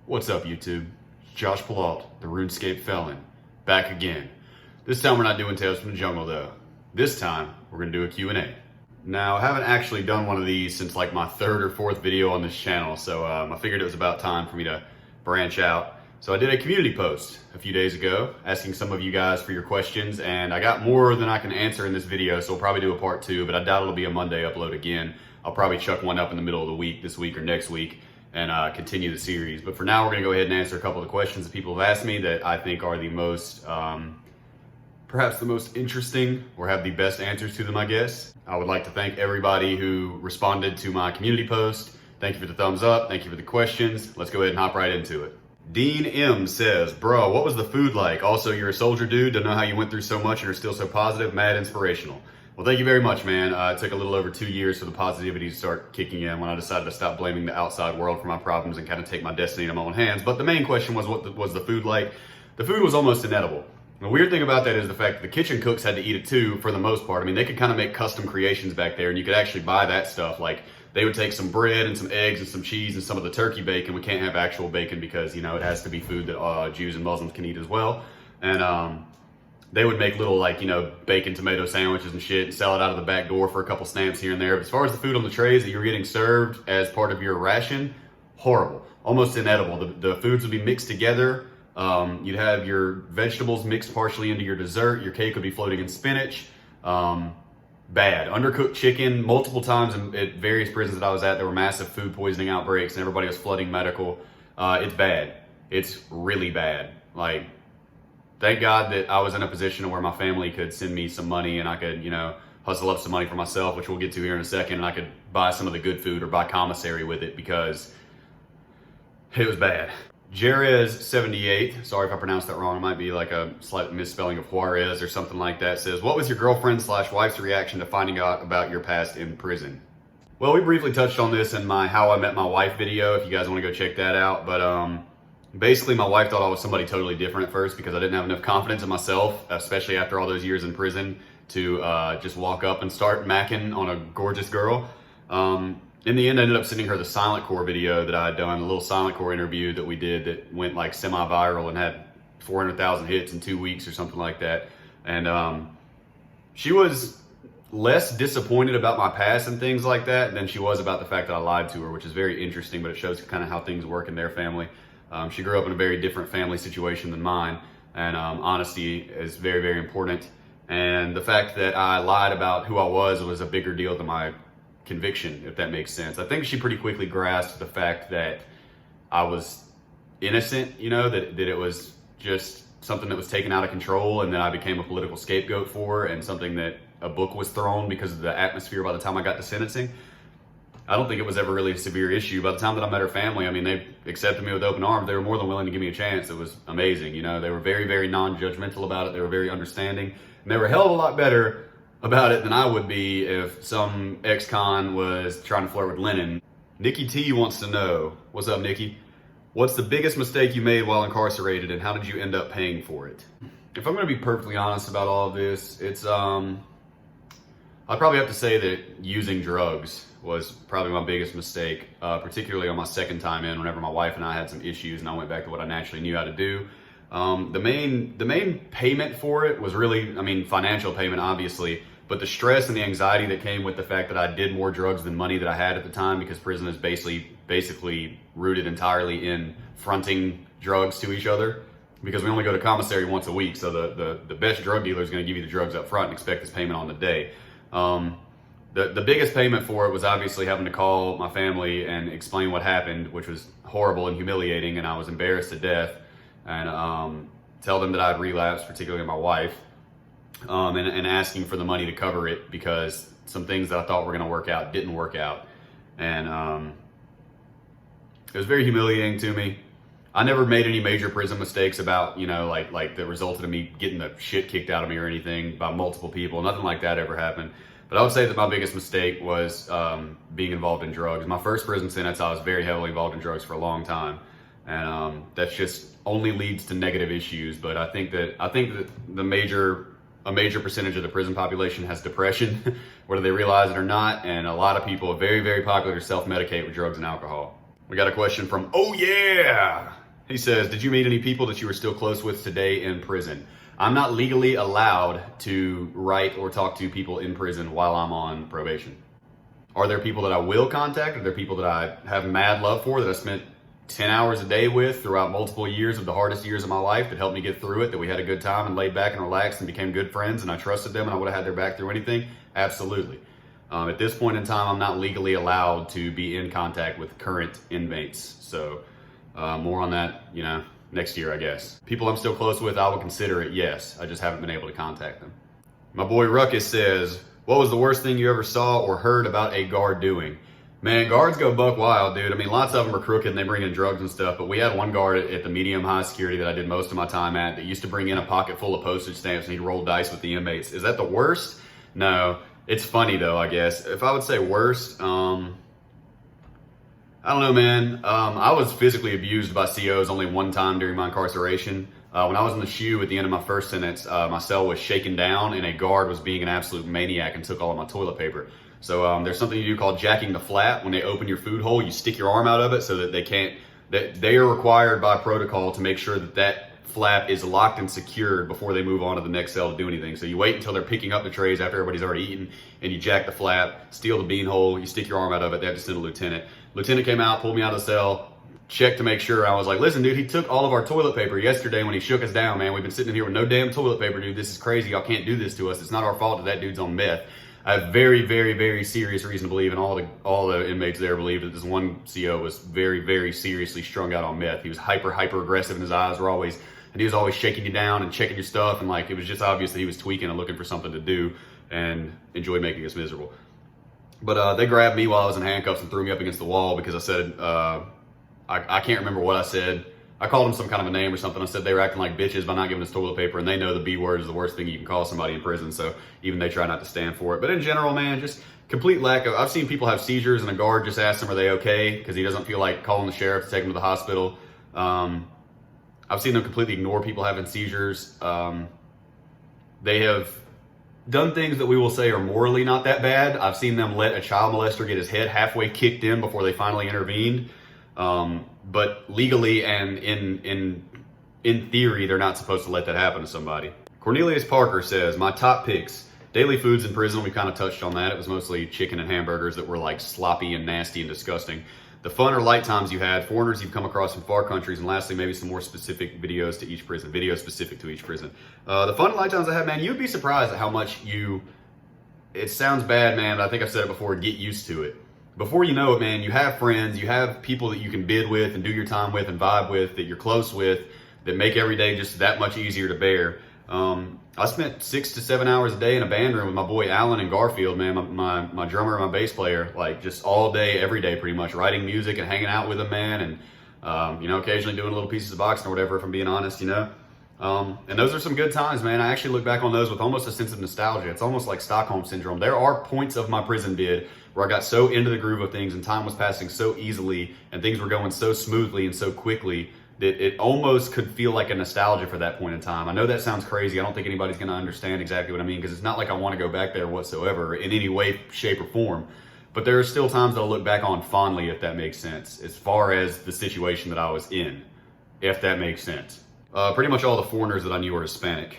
What's up, YouTube? Josh Palaut, the RuneScape Felon, back again. This time we're not doing Tales from the Jungle though. This time we're gonna do a Q&A. Now, I haven't actually done one of these since like my third or fourth video on this channel, so I figured it was about time for me to branch out. So I did a community post a few days ago asking some of you guys for your questions, and I got more than I can answer in this video, so we'll probably do a part two, but I doubt it'll be a Monday upload again. I'll probably chuck one up in the middle of the week, this week or next week, and continue the series. But for now, we're gonna go ahead and answer a couple of the questions that people have asked me that I think are the most, perhaps the most interesting or have the best answers to them, I guess. I would like to thank everybody who responded to my community post. Thank you for the thumbs up, thank you for the questions. Let's go ahead and hop right into it. Dean M says, bro, what was the food like? Also, you're a soldier dude, don't know how you went through so much and are still so positive, mad inspirational. Well, thank you very much, man. It took a little over 2 years for the positivity to start kicking in when I decided to stop blaming the outside world for my problems and kind of take my destiny in my own hands. But the main question was, what was the food like? The food was almost inedible. The weird thing about that is the fact that the kitchen cooks had to eat it too, for the most part. I mean, they could kind of make custom creations back there, and you could actually buy that stuff. Like, they would take some bread and some eggs and some cheese and some of the turkey bacon. We can't have actual bacon because, you know, it has to be food that Jews and Muslims can eat as well. And they would make little, like, you know, bacon tomato sandwiches and shit and sell it out of the back door for a couple stamps here and there. But as far as the food on the trays that you were getting served as part of your ration, horrible, almost inedible. The foods would be mixed together. You'd have your vegetables mixed partially into your dessert. Your cake would be floating in spinach. Bad. Undercooked chicken. Multiple times at various prisons that I was at, there were massive food poisoning outbreaks and everybody was flooding medical. It's bad. It's really bad. Like, thank God that I was in a position where my family could send me some money and I could, you know, hustle up some money for myself, which we'll get to here in a second, and I could buy some of the good food or buy commissary with it because it was bad. Jerez78, sorry if I pronounced that wrong, it might be like a slight misspelling of Juarez or something like that, says, what was your girlfriend/wife's reaction to finding out about your past in prison? Well, we briefly touched on this in my How I Met My Wife video, if you guys want to go check that out, but basically my wife thought I was somebody totally different at first because I didn't have enough confidence in myself, especially after all those years in prison, to just walk up and start macking on a gorgeous girl. In the end, I ended up sending her the Silent Core video that I had done, a little Silent Core interview that we did that went like semi-viral and had 400,000 hits in 2 weeks or something like that. And she was less disappointed about my past and things like that than she was about the fact that I lied to her, which is very interesting, but it shows kind of how things work in their family. She grew up in a very different family situation than mine, and honesty is very, very important. And the fact that I lied about who I was a bigger deal than my conviction, if that makes sense. I think she pretty quickly grasped the fact that I was innocent, you know, that it was just something that was taken out of control, and then I became a political scapegoat for, and something that a book was thrown because of the atmosphere by the time I got to sentencing. I don't think it was ever really a severe issue. By the time that I met her family, I mean, they accepted me with open arms. They were more than willing to give me a chance. It was amazing. You know, they were very, very non-judgmental about it. They were very understanding, and they were a hell of a lot better about it than I would be if some ex-con was trying to flirt with Lennon. Nikki T wants to know, what's up, Nikki? What's the biggest mistake you made while incarcerated, and how did you end up paying for it? If I'm gonna be perfectly honest about all of this, it's, I'd probably have to say that using drugs was probably my biggest mistake, particularly on my second time in, whenever my wife and I had some issues and I went back to what I naturally knew how to do. The main payment for it was really, I mean, financial payment, obviously, but the stress and the anxiety that came with the fact that I did more drugs than money that I had at the time, because prison is basically rooted entirely in fronting drugs to each other, because we only go to commissary once a week. So the best drug dealer is going to give you the drugs up front and expect this payment on the day. The biggest payment for it was obviously having to call my family and explain what happened, which was horrible and humiliating, and I was embarrassed to death. And tell them that I'd relapsed, particularly my wife, and asking for the money to cover it because some things that I thought were going to work out didn't work out. And it was very humiliating to me. I never made any major prison mistakes about, you know, like that resulted in me getting the shit kicked out of me or anything by multiple people. Nothing like that ever happened. But I would say that my biggest mistake was being involved in drugs. My first prison sentence, I was very heavily involved in drugs for a long time. And that's just only leads to negative issues. But I think that a major percentage of the prison population has depression, whether they realize it or not. And a lot of people are very, very popular to self-medicate with drugs and alcohol. We got a question from Oh Yeah. He says, did you meet any people that you were still close with today in prison? I'm not legally allowed to write or talk to people in prison while I'm on probation. Are there people that I will contact? Are there people that I have mad love for, that I spent 10 hours a day with throughout multiple years of the hardest years of my life, that helped me get through it, that we had a good time and laid back and relaxed and became good friends and I trusted them and I would have had their back through anything? Absolutely. At this point in time, I'm not legally allowed to be in contact with current inmates. So more on that, next year, I guess. People I'm still close with, I would consider it, yes. I just haven't been able to contact them. My boy Ruckus says, what was the worst thing you ever saw or heard about a guard doing? Man, guards go buck wild, dude. I mean, lots of them are crooked and they bring in drugs and stuff, but we had one guard at the medium high security that I did most of my time at that used to bring in a pocket full of postage stamps and he'd roll dice with the inmates. Is that the worst? No. It's funny though, I guess. If I would say worst, I don't know, man. I was physically abused by COs only one time during my incarceration. When I was in the SHU at the end of my first sentence, my cell was shaken down and a guard was being an absolute maniac and took all of my toilet paper. So there's something you do called jacking the flap. When they open your food hole, you stick your arm out of it so that they are required by protocol to make sure that flap is locked and secured before they move on to the next cell to do anything. So you wait until they're picking up the trays after everybody's already eaten, and you jack the flap, steal the bean hole, you stick your arm out of it, they have to send a lieutenant. Lieutenant came out, pulled me out of the cell, checked to make sure. I was like, listen, dude, he took all of our toilet paper yesterday when he shook us down, man. We've been sitting in here with no damn toilet paper, dude. This is crazy. Y'all can't do this to us. It's not our fault that dude's on meth. I have very, very, very serious reason to believe, and all the inmates there believe, that this one CO was very, very seriously strung out on meth. He was hyper aggressive, and his eyes were always, and he was always shaking you down and checking your stuff, and like it was just obvious that he was tweaking and looking for something to do and enjoyed making us miserable. But they grabbed me while I was in handcuffs and threw me up against the wall because I said, I can't remember what I said. I called them some kind of a name or something. I said they were acting like bitches by not giving us toilet paper, and they know the B word is the worst thing you can call somebody in prison, so even they try not to stand for it. But in general, man, just complete lack of, I've seen people have seizures and a guard just asks them, are they okay? Because he doesn't feel like calling the sheriff to take them to the hospital. I've seen them completely ignore people having seizures. They have done things that we will say are morally not that bad. I've seen them let a child molester get his head halfway kicked in before they finally intervened. But legally and in theory, they're not supposed to let that happen to somebody. Cornelius Parker says, my top picks. Daily foods in prison, we kind of touched on that. It was mostly chicken and hamburgers that were like sloppy and nasty and disgusting. The fun or light times you had, foreigners you've come across from far countries, and lastly, maybe some more specific videos to each prison, videos specific to each prison. The fun and light times I had, man, you'd be surprised at how much it sounds bad, man, but I think I've said it before, get used to it. Before you know it, man, you have friends, you have people that you can bid with and do your time with and vibe with, that you're close with, that make every day just that much easier to bear. I spent 6 to 7 hours a day in a band room with my boy Alan and Garfield, man, my drummer and my bass player, like just all day, every day pretty much, writing music and hanging out with them, man, and occasionally doing little pieces of boxing or whatever, if I'm being honest, and those are some good times, man. I actually look back on those with almost a sense of nostalgia. It's almost like Stockholm Syndrome. There are points of my prison bid where I got so into the groove of things and time was passing so easily and things were going so smoothly and so quickly that it almost could feel like a nostalgia for that point in time. I know that sounds crazy. I don't think anybody's going to understand exactly what I mean, because it's not like I want to go back there whatsoever in any way, shape, or form. But there are still times that I'll look back on fondly, if that makes sense, as far as the situation that I was in, if that makes sense. Pretty much all the foreigners that I knew were Hispanic,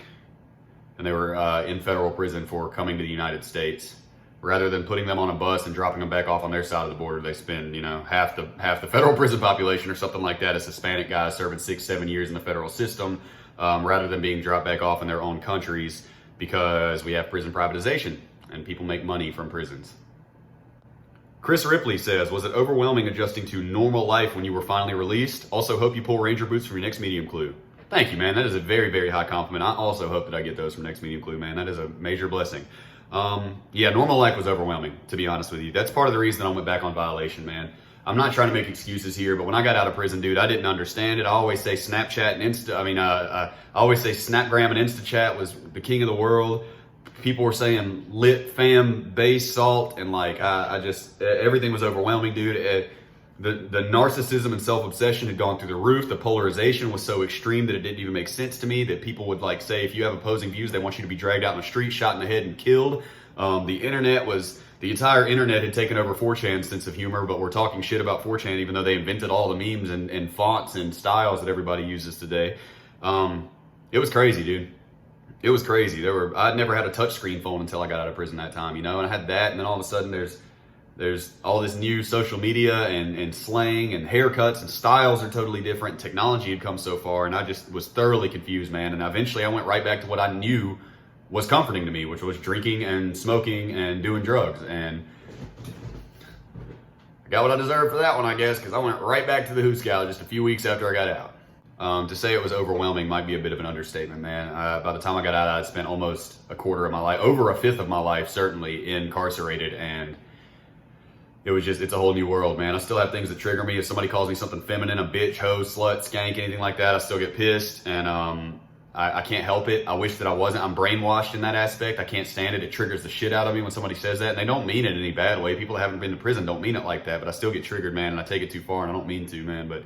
and they were in federal prison for coming to the United States. Rather than putting them on a bus and dropping them back off on their side of the border, they spend, half the federal prison population or something like that as Hispanic guys serving 6-7 years in the federal system, rather than being dropped back off in their own countries, because we have prison privatization and people make money from prisons. Chris Ripley says, was it overwhelming adjusting to normal life when you were finally released? Also hope you pull Ranger boots from your next medium clue. Thank you, man. That is a very, very high compliment. I also hope that I get those from next medium clue, man. That is a major blessing. Yeah, normal life was overwhelming, to be honest with you. That's part of the reason that I went back on violation, man. I'm not trying to make excuses here, but when I got out of prison, dude, I didn't understand it. I always say Snapchat and I always say Snapgram and InstaChat was the king of the world. People were saying lit, fam, bass, salt, and like, everything was overwhelming, dude. The narcissism and self-obsession had gone through the roof. The polarization was so extreme that it didn't even make sense to me, that people would like say if you have opposing views, they want you to be dragged out in the street, shot in the head, and killed. The entire internet had taken over 4chan's sense of humor, but we're talking shit about 4chan even though they invented all the memes and fonts and styles that everybody uses today. It was crazy, dude. It was crazy. I'd never had a touchscreen phone until I got out of prison that time, you know, and I had that, and then all of a sudden there's all this new social media and slang and haircuts and styles are totally different. Technology had come so far, and I just was thoroughly confused, man. And eventually I went right back to what I knew was comforting to me, which was drinking and smoking and doing drugs. And I got what I deserved for that one, I guess, because I went right back to the Hoot Scout just a few weeks after I got out. To say it was overwhelming might be a bit of an understatement, man. By the time I got out, I'd spent almost a quarter of my life, over a fifth of my life, certainly, incarcerated, and it's a whole new world, man. I still have things that trigger me. If somebody calls me something feminine, a bitch, hoe, slut, skank, anything like that, I still get pissed, and I can't help it. I wish that I wasn't. I'm brainwashed in that aspect. I can't stand it. It triggers the shit out of me when somebody says that, and they don't mean it in any bad way. People that haven't been to prison don't mean it like that, but I still get triggered, man, and I take it too far, and I don't mean to, man, but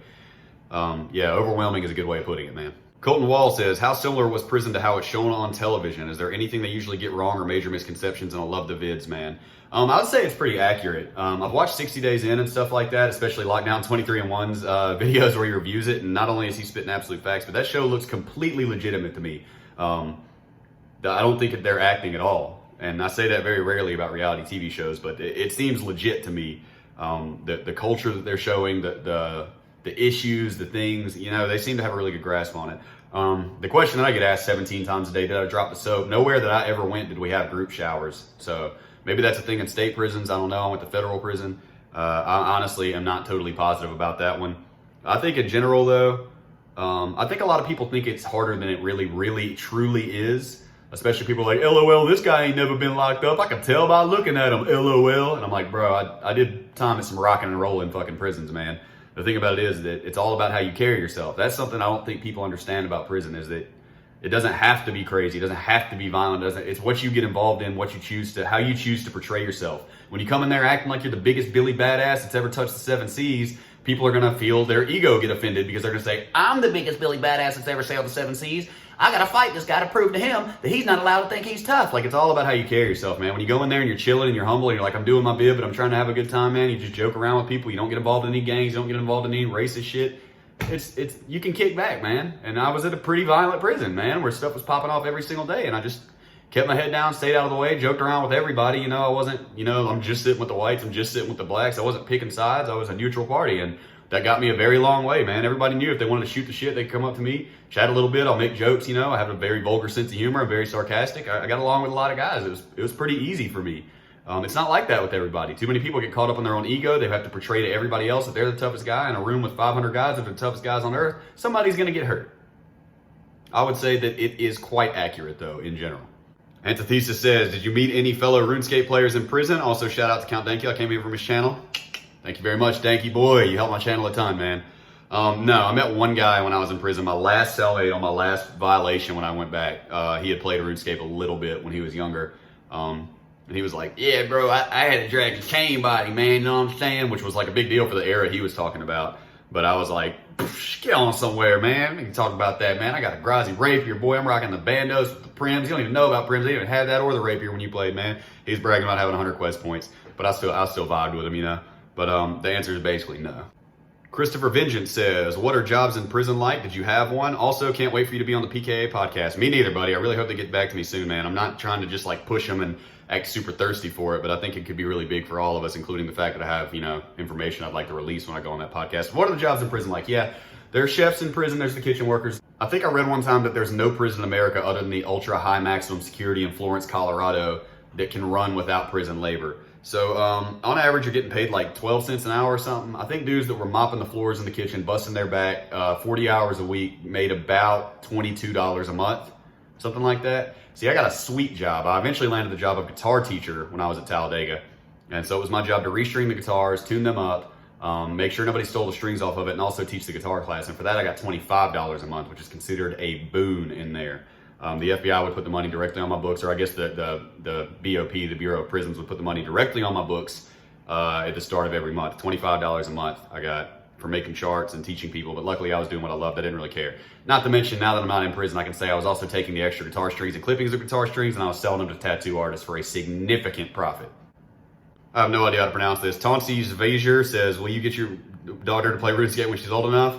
yeah, overwhelming is a good way of putting it, man. Colton Wall says, how similar was prison to how it's shown on television? Is there anything they usually get wrong or major misconceptions? And I love the vids, man. I would say it's pretty accurate. I've watched 60 Days In and stuff like that, especially Lockdown 23andOne's videos where he reviews it. And not only is he spitting absolute facts, but that show looks completely legitimate to me. I don't think they're acting at all. And I say that very rarely about reality TV shows, but it seems legit to me. The culture that they're showing, the issues, the things, you know, they seem to have a really good grasp on it. The question that I get asked 17 times a day, did I drop the soap? Nowhere that I ever went did we have group showers. So maybe that's a thing in state prisons. I don't know. I went to federal prison. I honestly am not totally positive about that one. I think in general, though, I think a lot of people think it's harder than it really, really, truly is. Especially people like, LOL, this guy ain't never been locked up. I can tell by looking at him, LOL. And I'm like, bro, I did time at some rocking and rolling fucking prisons, man. The thing about it is that it's all about how you carry yourself. That's something I don't think people understand about prison, is that it doesn't have to be crazy. It doesn't have to be violent. It's what you get involved in, what you choose to, how you choose to portray yourself. When you come in there acting like you're the biggest Billy Badass that's ever touched the 7 Seas, people are going to feel their ego get offended because they're going to say, I'm the biggest Billy Badass that's ever sailed the 7 Seas. I got to fight this guy to prove to him that he's not allowed to think he's tough. Like, it's all about how you carry yourself, man. When you go in there and you're chilling and you're humble and you're like, I'm doing my bit, but I'm trying to have a good time, man. You just joke around with people. You don't get involved in any gangs. You don't get involved in any racist shit. It's you can kick back, man. And I was at a pretty violent prison, man, where stuff was popping off every single day. And I just kept my head down, stayed out of the way, joked around with everybody. You know, I wasn't, I'm just sitting with the whites. I'm just sitting with the blacks. I wasn't picking sides. I was a neutral party. And that got me a very long way, man. Everybody knew if they wanted to shoot the shit, they could come up to me, chat a little bit. I'll make jokes, I have a very vulgar sense of humor. I'm very sarcastic. I got along with a lot of guys. It was pretty easy for me. It's not like that with everybody. Too many people get caught up in their own ego. They have to portray to everybody else that they're the toughest guy in a room with 500 guys that are the toughest guys on earth. Somebody's going to get hurt. I would say that it is quite accurate, though, in general. Antithesis says, did you meet any fellow RuneScape players in prison? Also, shout out to Count Danky. I came here from his channel. Thank you very much, Danky boy. You helped my channel a ton, man. No, I met one guy when I was in prison. My last cellmate on my last violation when I went back. He had played RuneScape a little bit when he was younger. And he was like, yeah, bro, I had a dragon chain body, man, you know what I'm saying? Which was like a big deal for the era he was talking about. But I was like, get on somewhere, man. We can talk about that, man. I got a Grazi rapier, boy. I'm rocking the bandos with the prims. You don't even know about prims. They didn't even have that or the rapier when you played, man. He's bragging about having 100 quest points. But I still vibed with him, But the answer is basically no. Christopher Vengeance says, what are jobs in prison like? Did you have one? Also, can't wait for you to be on the PKA podcast. Me neither, buddy. I really hope they get back to me soon, man. I'm not trying to just like push them and act super thirsty for it, but I think it could be really big for all of us, including the fact that I have, information I'd like to release when I go on that podcast. What are the jobs in prison like? Yeah, there's chefs in prison. There's the kitchen workers. I think I read one time that there's no prison in America other than the ultra high maximum security in Florence, Colorado that can run without prison labor. So on average, you're getting paid like 12 cents an hour or something. I think dudes that were mopping the floors in the kitchen, busting their back 40 hours a week made about $22 a month, something like that. See, I got a sweet job. I eventually landed the job of guitar teacher when I was at Talladega. And so it was my job to restring the guitars, tune them up, make sure nobody stole the strings off of it, and also teach the guitar class. And for that, I got $25 a month, which is considered a boon in there. The FBI would put the money directly on my books, or I guess the BOP, the Bureau of Prisons, would put the money directly on my books at the start of every month. $25 a month I got for making charts and teaching people, but luckily I was doing what I loved. I didn't really care. Not to mention, now that I'm not in prison, I can say I was also taking the extra guitar strings and clippings of guitar strings, and I was selling them to tattoo artists for a significant profit. I have no idea how to pronounce this. Tonsi's Vazir says, will you get your daughter to play RuneScape when she's old enough?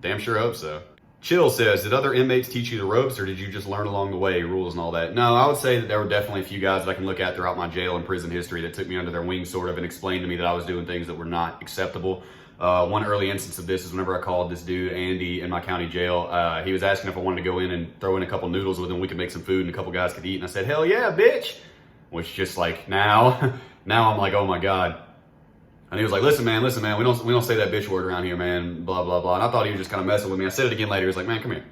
Damn sure hope so. Chill says, did other inmates teach you the ropes, or did you just learn along the way, rules and all that? No, I would say that there were definitely a few guys that I can look at throughout my jail and prison history that took me under their wing sort of and explained to me that I was doing things that were not acceptable. One early instance of this is whenever I called this dude, Andy, in my county jail. He was asking if I wanted to go in and throw in a couple noodles with him. We could make some food and a couple guys could eat. And I said, hell yeah, bitch. Which just like now I'm like, oh my God. And he was like, listen, man, we don't say that bitch word around here, man, blah, blah, blah. And I thought he was just kind of messing with me. I said it again later. He was like, man, come here,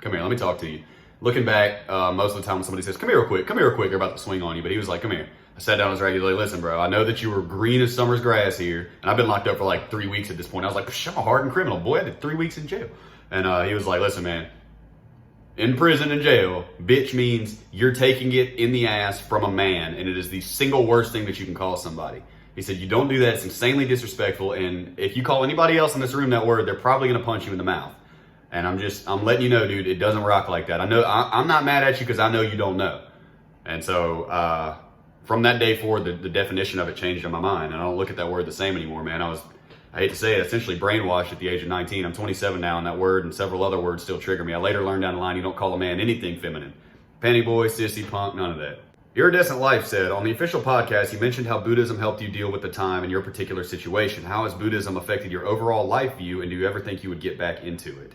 let me talk to you. Looking back, most of the time when somebody says, come here real quick, they're about to swing on you. But he was like, come here. I sat down on his regularly, listen, bro, I know that you were green as summer's grass here. And I've been locked up for like 3 weeks at this point. I was like, I'm a hardened criminal, boy. I did 3 weeks in jail. And he was like, listen, man, in prison and jail, bitch means you're taking it in the ass from a man. And it is the single worst thing that you can call somebody. He said, you don't do that. It's insanely disrespectful. And if you call anybody else in this room that word, they're probably going to punch you in the mouth. And I'm letting you know, dude, it doesn't rock like that. I know I'm not mad at you because I know you don't know. And so, from that day forward, the definition of it changed in my mind. And I don't look at that word the same anymore, man. I hate to say it, essentially brainwashed at the age of 19. I'm 27 now, and that word and several other words still trigger me. I later learned down the line, you don't call a man anything feminine. Panty boy, sissy, punk, none of that. Iridescent Life said, on the official podcast, you mentioned how Buddhism helped you deal with the time in your particular situation. How has Buddhism affected your overall life view, and do you ever think you would get back into it?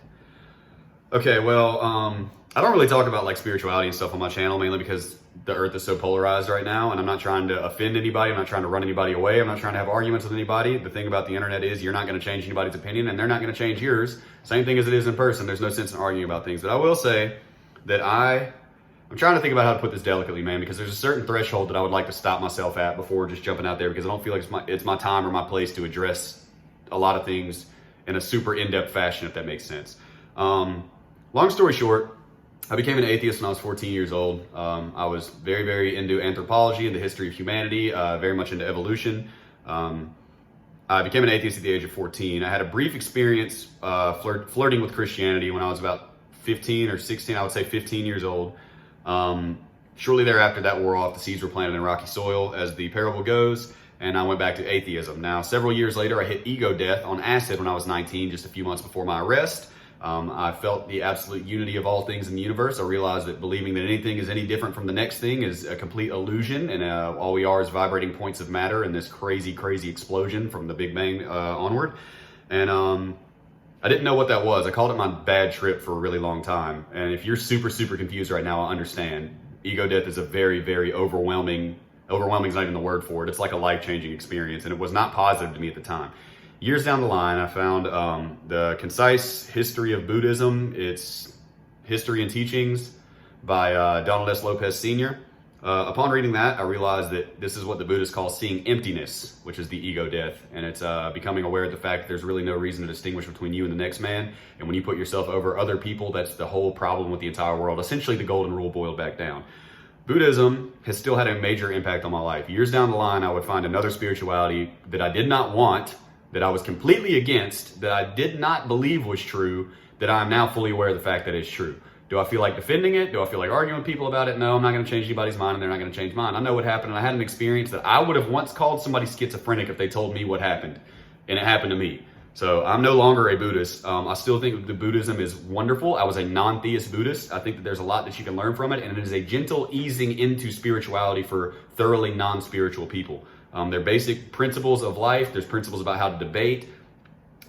Okay, well, I don't really talk about like spirituality and stuff on my channel, mainly because the earth is so polarized right now, and I'm not trying to offend anybody. I'm not trying to run anybody away. I'm not trying to have arguments with anybody. The thing about the internet is you're not going to change anybody's opinion, and they're not going to change yours. Same thing as it is in person. There's no sense in arguing about things. But I will say that I'm trying to think about how to put this delicately, man, because there's a certain threshold that I would like to stop myself at before just jumping out there, because I don't feel like it's my time or my place to address a lot of things in a super in-depth fashion, if that makes sense. Long story short, I became an atheist when I was 14 years old. I was very, very into anthropology and the history of humanity, very much into evolution. I became an atheist at the age of 14. I had a brief experience flirting with Christianity when I was about 15 or 16, I would say 15 years old. Shortly thereafter, that wore off. The seeds were planted in rocky soil, as the parable goes, and I went back to atheism. Now, several years later, I hit ego death on acid when I was 19, just a few months before my arrest. I felt the absolute unity of all things in the universe. I realized that believing that anything is any different from the next thing is a complete illusion, and all we are is vibrating points of matter in this crazy, crazy explosion from the Big Bang onward. And I didn't know what that was. I called it my bad trip for a really long time. And if you're super, super confused right now, I understand. Ego death is a very, very overwhelming is not even the word for it. It's like a life-changing experience, and it was not positive to me at the time. Years down the line, I found the Concise History of Buddhism, its History and Teachings by Donald S. Lopez Sr. Upon reading that, I realized that this is what the Buddhists call seeing emptiness, which is the ego death. And it's becoming aware of the fact that there's really no reason to distinguish between you and the next man. And when you put yourself over other people, that's the whole problem with the entire world. Essentially, the golden rule boiled back down. Buddhism has still had a major impact on my life. Years down the line, I would find another spirituality that I did not want, that I was completely against, that I did not believe was true, that I'm now fully aware of the fact that it's true. Do I feel like defending it? Do I feel like arguing with people about it? No, I'm not going to change anybody's mind, and they're not going to change mine. I know what happened, and I had an experience that I would have once called somebody schizophrenic if they told me what happened, and it happened to me. So I'm no longer a Buddhist. I still think the Buddhism is wonderful. I was a non-theist Buddhist. I think that there's a lot that you can learn from it, and it is a gentle easing into spirituality for thoroughly non-spiritual people. They're basic principles of life. There's principles about how to debate.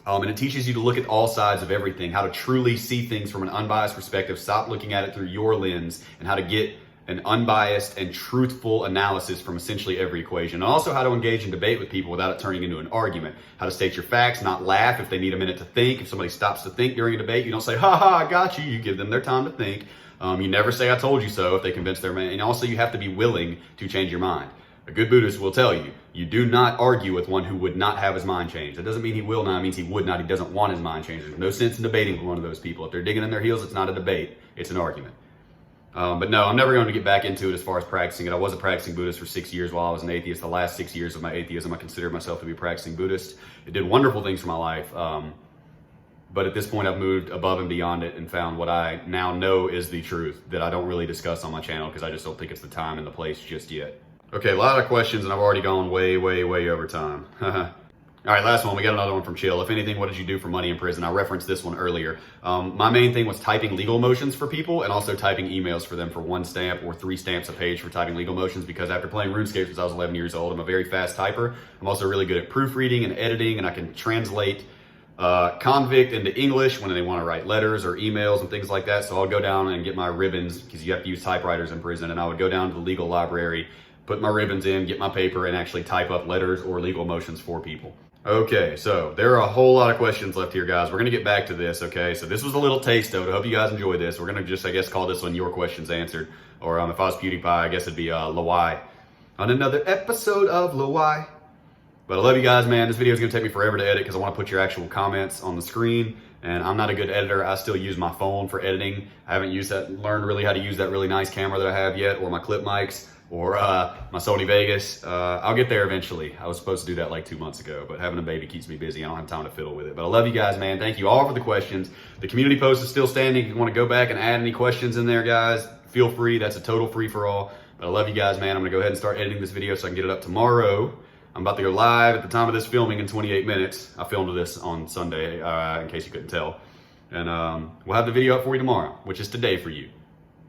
And it teaches you to look at all sides of everything, how to truly see things from an unbiased perspective, stop looking at it through your lens, and how to get an unbiased and truthful analysis from essentially every equation. And also how to engage in debate with people without it turning into an argument. How to state your facts, not laugh if they need a minute to think. If somebody stops to think during a debate, you don't say, ha ha, I got you. You give them their time to think. You never say, I told you so, if they convince their man. And also you have to be willing to change your mind. A good Buddhist will tell you, you do not argue with one who would not have his mind changed. That doesn't mean he will not, it means he would not. He doesn't want his mind changed. There's no sense in debating with one of those people. If they're digging in their heels, it's not a debate, it's an argument. But no, I'm never going to get back into it as far as practicing it. I was a practicing Buddhist for 6 years while I was an atheist. The last 6 years of my atheism, I considered myself to be a practicing Buddhist. It did wonderful things for my life. But at this point, I've moved above and beyond it and found what I now know is the truth that I don't really discuss on my channel because I just don't think it's the time and the place just yet. Okay, a lot of questions, and I've already gone way over time. All right, last one. We got another one from Chill. If anything, what did you do for money in prison? I referenced this one earlier. My main thing was typing legal motions for people and also typing emails for them for 1 stamp or 3 stamps a page for typing legal motions, because after playing RuneScape since I was 11 years old, I'm a very fast typer. I'm also really good at proofreading and editing, and I can translate convict into English when they want to write letters or emails and things like that. So I'll go down and get my ribbons, because you have to use typewriters in prison, and I would go down to the legal library, put my ribbons in, get my paper, and actually type up letters or legal motions for people. Okay, so there are a whole lot of questions left here, guys. We're going to get back to this, okay? So this was a little taste of it. I hope you guys enjoyed this. We're going to just, I guess, call this one Your Questions Answered. Or if I was PewDiePie, I guess it'd be Lawai on another episode of Lawai. But I love you guys, man. This video is going to take me forever to edit because I want to put your actual comments on the screen. And I'm not a good editor. I still use my phone for editing. I haven't learned really how to use that really nice camera that I have yet, or my clip mics, or my Sony Vegas. I'll get there eventually. I was supposed to do that like 2 months ago, but having a baby keeps me busy. I don't have time to fiddle with it. But I love you guys, man. Thank you all for the questions. The community post is still standing. If you want to go back and add any questions in there, guys, feel free. That's a total free for all. But I love you guys, man. I'm going to go ahead and start editing this video so I can get it up tomorrow. I'm about to go live at the time of this filming in 28 minutes. I filmed this on Sunday, in case you couldn't tell. And we'll have the video up for you tomorrow, which is today for you.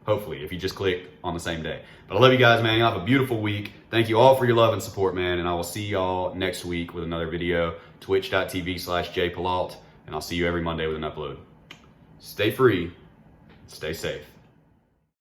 Hopefully, if you just clicked on the same day. But I love you guys, man. Y'all have a beautiful week. Thank you all for your love and support, man. And I will see y'all next week with another video. Twitch.tv/JPalault. And I'll see you every Monday with an upload. Stay free. Stay safe.